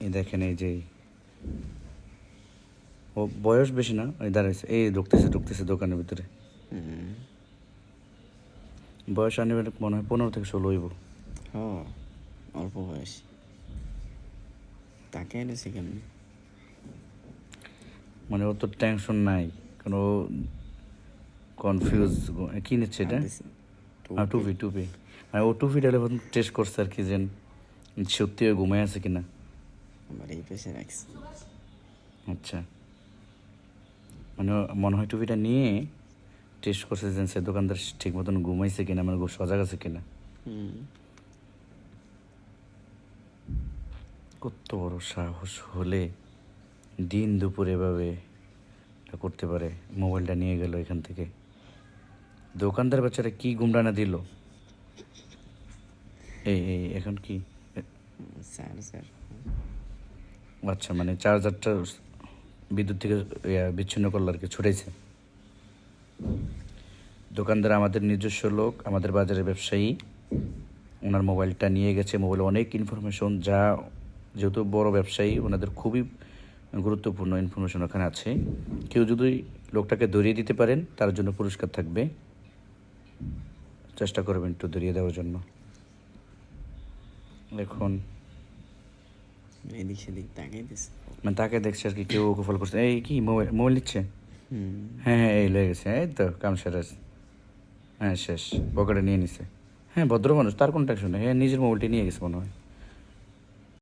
এই দেখেন এই যে ও বয়স বেশি না, এই দাঁড়াইছে, এই ঢুকতেছে দোকানের ভিতরে। বয়স আনুমানিক মনে হয় 15 থেকে 16 হইব। অল্প বয়স, তাকে এনেছে কেমন? মানে ও তো টেনশন নাই কোনো, কনফিউজ। কি নিচ্ছে এটা? টুপি। মানে ও টুপি ডালে টেস্ট করছে আর কি, যে সত্যি ঘুমাই আছে কিনা। আমার এই পেশে রাখছি। আচ্ছা, মানে মনে হয় টুপিটা নিয়ে টেস্ট করছে যে সে দোকানদার ঠিক মতন ঘুমাইছে কিনা, মানে সজাগ আছে কিনা। কত বড় সাহস হলে দিন দুপুর এভাবে করতে পারে। মোবাইলটা নিয়ে গেল এখান থেকে। দোকানদার বাচ্চারা কি গুমরানা দিল। এই এখন কি? স্যার আচ্ছা, মানে চার্জারটা বিদ্যুৎ থেকে বিচ্ছিন্ন করলো আর কি, ছুটাইছে। দোকানদার আমাদের নিজস্ব লোক, আমাদের বাজারের ব্যবসায়ী। ওনার মোবাইলটা নিয়ে গেছে। মোবাইলে অনেক ইনফরমেশন, যা যেহেতু বড় ব্যবসায়ী ওনাদের খুবই গুরুত্বপূর্ণ ইনফরমেশন ওখানে আছে। কেউ যদি লোকটাকে ধরিয়ে দিতে পারেন তার জন্য পুরস্কার থাকবে। চেষ্টা করবেন একটু ধরিয়ে দেওয়ার জন্য। এখন এদিক সেদিক তাকাই দিস, মানে তাকে দেখছে আর কি, কেউ ওকে ফলো করছে। এই কি মোবাইল নিচ্ছে? হ্যাঁ, এই লেগে গেছে, এই তো কাম সেরে। হ্যাঁ, শেষ, পকেটে নিয়ে নিছে। হ্যাঁ, ভদ্র মানুষ, তার কোনো টেনশন নেই। হ্যাঁ, নিজের মোবাইলটি নিয়ে গেছে মনে হয়।